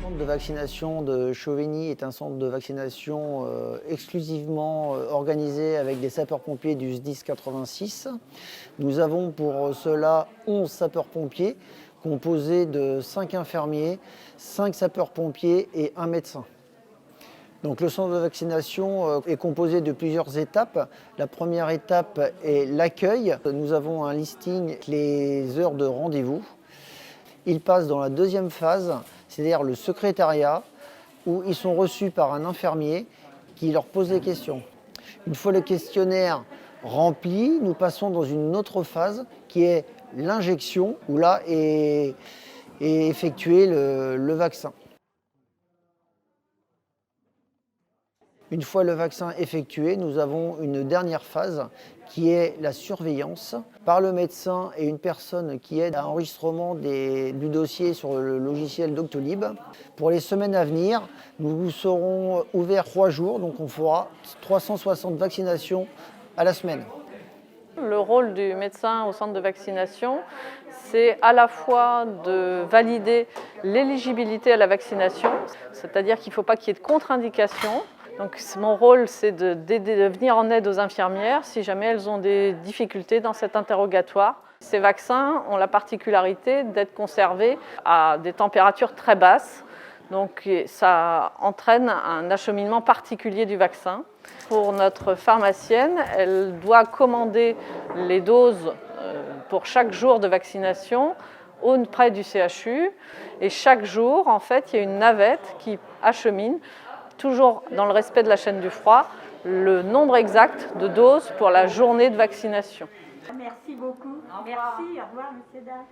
centre de vaccination de Chauvigny est un centre de vaccination exclusivement organisé avec des sapeurs-pompiers du SDIS 86. Nous avons pour cela 11 sapeurs-pompiers composés de 5 infirmiers, 5 sapeurs-pompiers et 1 médecin. Donc, le centre de vaccination est composé de plusieurs étapes. La première étape est l'accueil. Nous avons un listing, les heures de rendez-vous. Ils passent dans la deuxième phase, c'est-à-dire le secrétariat, où ils sont reçus par un infirmier qui leur pose des questions. Une fois le questionnaire rempli, nous passons dans une autre phase qui est l'injection, où là est effectué le vaccin. Une fois le vaccin effectué, nous avons une dernière phase qui est la surveillance par le médecin et une personne qui aide à l'enregistrement du dossier sur le logiciel Doctolib. Pour les semaines à venir, nous serons ouverts 3 jours, donc on fera 360 vaccinations à la semaine. Le rôle du médecin au centre de vaccination, c'est à la fois de valider l'éligibilité à la vaccination, c'est-à-dire qu'il ne faut pas qu'il y ait de contre-indication. Donc mon rôle, c'est de venir en aide aux infirmières si jamais elles ont des difficultés dans cet interrogatoire. Ces vaccins ont la particularité d'être conservés à des températures très basses. Donc ça entraîne un acheminement particulier du vaccin. Pour notre pharmacienne, elle doit commander les doses pour chaque jour de vaccination auprès du CHU. Et chaque jour, en fait, il y a une navette qui achemine, toujours dans le respect de la chaîne du froid, le nombre exact de doses pour la journée de vaccination. Merci beaucoup. Merci. Au revoir, monsieur Dac.